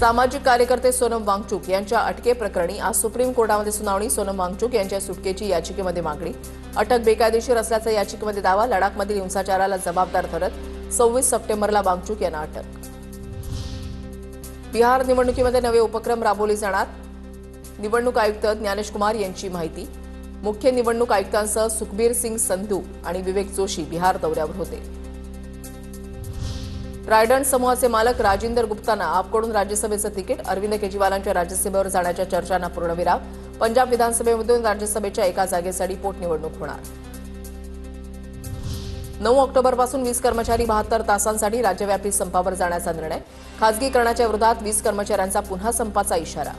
सामाजिक कार्यकर्ते सोनम वांगचुक यांच्या अटकेप्रकरणी आज सुप्रीम कोर्टामध्ये सुनावणी। सोनम वांगचुक यांच्या सुटकेची याचिकेमध्ये मागणी। अटक बेकायदेशीर असल्याचा याचिकेमध्ये दावा। लडाखमधील हिंसाचाराला जबाबदार धरत 26 सप्टेंबरला वांगचुक यांना अटक। बिहार निवडणुकीमध्ये नवे उपक्रम राबवले जाणार। निवडणूक आयुक्त ज्ञानेश कुमार यांची माहिती। मुख्य निवडणूक आयुक्तांसह सुखबीर सिंग संधू आणि विवेक जोशी बिहार दौऱ्यावर होते। रायडन समूहाचे मालक राजिंदर गुप्तांना आपकडून राज्यसभेचं तिकीट। अरविंद केजरीवालांच्या राज्यसभेवर जाण्याच्या चर्चांना पूर्णविराम। पंजाब विधानसभेमधून राज्यसभेच्या एका जागेसाठी पोटनिवडणूक होणार। 9 ऑक्टोबरपासून 20 कर्मचारी 72 तासांसाठी राज्यव्यापी संपावर जाण्याचा निर्णय। खासगीकरणाच्या विरोधात 20 कर्मचाऱ्यांचा पुन्हा संपाचा इशारा।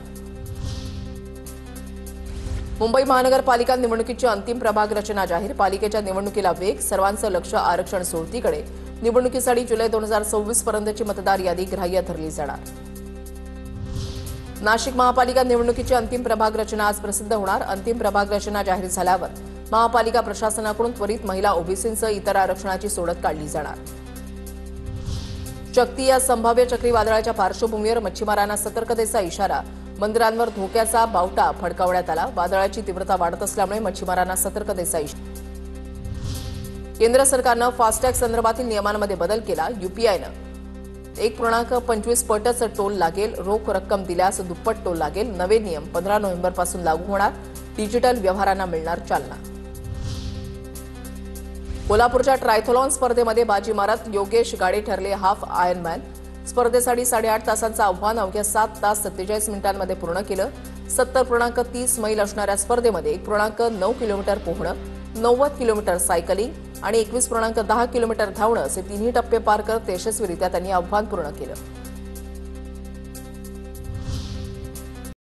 मुंबई महानगरपालिका निवडणुकीची अंतिम प्रभाग रचना जाहीर। पालिकेच्या निवडणुकीला वेग। सर्वांचं लक्ष आरक्षण सोडतीकडे। निवडणुकीसाठी जुलै 2024 पर्यंतची मतदार यादी ग्राह्य धरली जाणार। नाशिक महापालिका निवडणुकीची अंतिम प्रभाग रचना आज प्रसिद्ध होणार। अंतिम प्रभाग रचना जाहीर झाल्यावर महापालिका प्रशासनाकडून त्वरित महिला ओबीसींसह इतर आरक्षणाची सोडत काढली जाणार। शक्ती या संभाव्य चक्रीवादळाच्या पार्श्वभूमीवर मच्छीमारांना सतर्कतेचा इशारा। बंदरांवर धोक्याचा बावटा फडकावण्यात आला। वादळाची तीव्रता वाढत असल्यामुळे मच्छीमारांना सतर्कतेचा इशारा। केंद्र सरकारनं फास्टॅग संदर्भातील नियमांमध्ये बदल केला। यूपीआयनं 1.25 पटचं टोल लागेल। रोख रक्कम दिल्यास दुप्पट टोल लागेल। नवे नियम 15 नोव्हेंबरपासून लागू होणार। डिजिटल व्यवहारांना मिळणार चालना। कोल्हापूरच्या ट्रायथलॉन स्पर्धेमध्ये बाजी मारत योगेश गाडे ठरले हाफ आयर्नमॅन। स्पर्धेसाठी 8.5 तासांचं आव्हान अवघ्या 7 तास 47 मिनिटांमध्ये पूर्ण केलं। 70.30 मैल असणाऱ्या स्पर्धेमध्ये 1.9 किलोमीटर पोहणं, 90 किलोमीटर सायकलिंग आणि 21.10 किलोमीटर धावणं असे तिन्ही टप्पे पार करत यशस्वीरित्या त्यांनी आव्हान पूर्ण केलं।